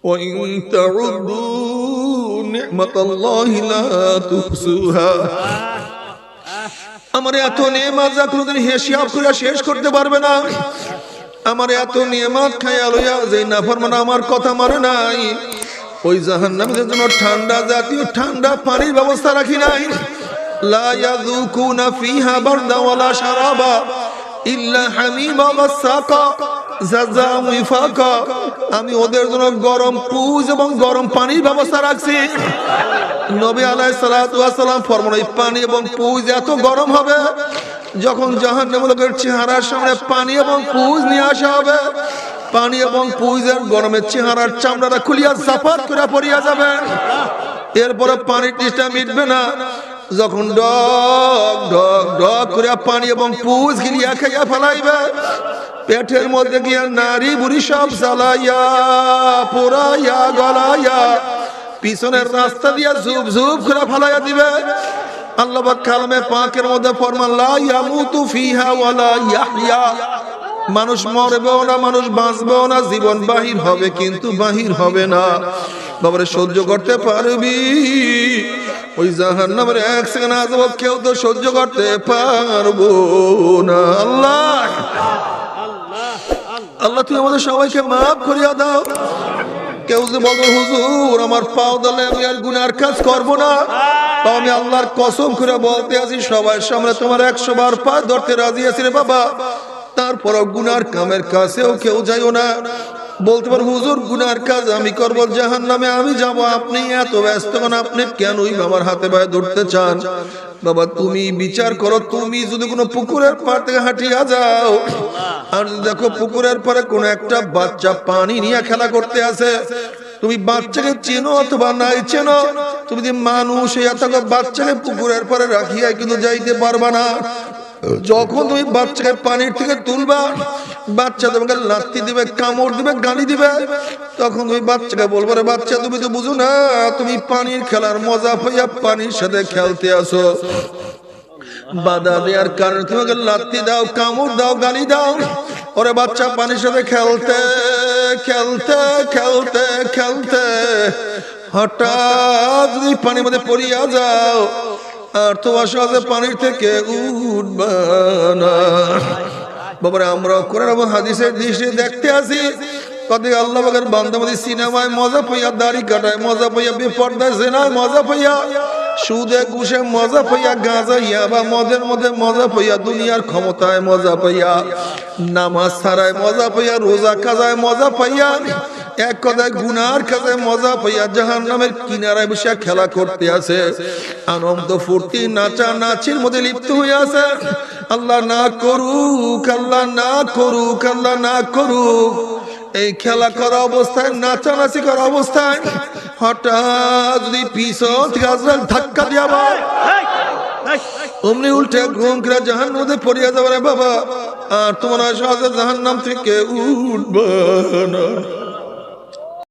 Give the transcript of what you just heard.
وإن تعدوا نعمة الله لا تحصوها আমার এত নেয়ামত যা কোনদিন হিসাব করে শেষ করতে পারবে না। আমার এত নেয়ামত খায়া লইয়া যে নাফরমান আমার কথা মানে নাই, ওই জাহান্নামীদের জন্য ঠান্ডা জাতীয় ঠান্ডা পানির ব্যবস্থা রাখি নাই। লা ইয়াযুকুনা ফিহা বারদা ওয়ালা শারাবা ইল্লা হামিমা ওয়া সাকা জাযাম ওয়াফাকা। আমি ওদের জন্য গরম পুজ এবং গরম পানির ব্যবস্থা রাখছি। নবী আলাইহিস সালাতু ওয়াস সালাম ফরমান, এই পানি এবং পুজ এত গরম হবে যখন জাহান্নামীদের লোকের চেহারার সামনে পানি এবং পুজ নিয়ে আসা হবে, পানি এবং পুজের গরমের চেহারার চামড়াটা খুলিয়া জাপাত করে পড়িয়া যাবে। এরপরে পানির তৃষ্ণা মিটবে না, যখন ডক ডক ডক করে পানি এবং পুজ গিলিয়া খাইয়া ফেলাইবে, পেটের মধ্যে গিয়া নারী বুড়ি সব জ্বালাইয়া পোড়াইয়া গলাইয়া পিছনের রাস্তা দিয়া ঝুপ ঝুপ করে ফেলাইয়া দিবে। আল্লাহ পাক কালামে পাকের মধ্যে ফরমান, লা ইয়ামুতু ফিহা ওয়ালা ইয়াহইয়া। মানুষ মরবেও না, মানুষ বাঁচবেও না, জীবন বাহির হবে কিন্তু বাহির হবে না। বাবারে সহ্য করতে পারবি? ওই জাহান্নামের এক সেকেন্ড আযাব কেউ তো সহ্য করতে পারবো না। আল্লাহ আল্লাহ তুমি আমাদের সবাইকে মাফ করিয়া দাও। কেউ যে বলবো হুজুর আমার পাও দলে আমি আর গুনার কাজ করবো না, তো আমি আল্লাহর কসম করে বলতে আছি সবার সামনে তোমার 100 বার পা ধরতে রাজি আছি রে বাবা, তারপরও গুনার কামের কাছেও কেউ যাইও না। বলতে পারো হুজুর গুনার কাজ আমি করবো, জাহান্নামে আমি যাব, আপনি এত ব্যস্ত কেন? আপনি কেনই আমার হাতে পায়ে ধরতে চান? বাবা তুমি বিচার করো, তুমি যদি কোনো পুকুরের পাড় থেকে হাঁটিয়া যাও আর দেখো পুকুরের পাড়ে কোন একটা বাচ্চা পানি নিয়ে খেলা করতে আছে, তুমি বাচ্চাকে চেনো অথবা নাই চেনো, তুমি যদি মানুষ বাচ্চাকে পুকুরের পাড়ে রাখিয়া কিন্তু যাইতে পারবা না। যখন তুমি বাচ্চাকে পানির থেকে তুলবা, বাচ্চা তোমাকে লাথি দিবে, কামড় দিবে, গালি দিবে, তখন তুমি বাচ্চাকে বলবো রে বাচ্চা তুমি তো বুঝো না, তুমি পানির খেলার মজা পাইয়া পানির সাথে খেলতে আসো। বাধা দেওয়ার কারণে তোমাকে লাথি দাও, কামড় দাও, গালি দাও। ওরে বাচ্চা পানির সাথে খেলতে খেলতে খেলতে খেলতে হঠাৎ যদি পানির মধ্যে পড়িয়া যাও আর তোমার সাথে পানির থেকে উঠবা না। বাবারে আমরা কোরআন এবং হাদিসের দৃষ্টি দেখতে আসি, কদিক আল্লাহ পাকের বান্দা মধ্যে সিনেমায় মজা পাইয়া, দাড়ি কাটায় মজা পাইয়া, বেপর্দায় জেনায় মজা পাইয়া, সুদে ঘুষে মজা পাইয়া, গাঁজা ইয়াবা মদের মধ্যে মজা পাইয়া, দুনিয়ার ক্ষমতায় মজা পাইয়া, নামাজ ছাড়ায় মজা পাইয়া, রোজা কাজায় মজা পাইয়া, এক কথায় গুনার কাজে মজা পাইয়া জাহান্নামের কিনারায় বসে খেলা করতে আছে, আনন্দ ফুর্তি নাচা নাচির মধ্যে লিপ্ত হয়ে আছে। আল্লাহ না করুক, আল্লাহ না করুক, আল্লাহ না করুক। এই খেলা করা অবস্থায়, নাচানাচি করা অবস্থায় হঠাৎ যদি পিছন থেকে আজরাইল ধাক্কা দিয়া অমনি উল্টে ঘুম করে জাহান্নামের মধ্যে পড়িয়া যাবে রে বাবা, আর তোমার সহজে জাহান্নাম থেকে উঠবা না।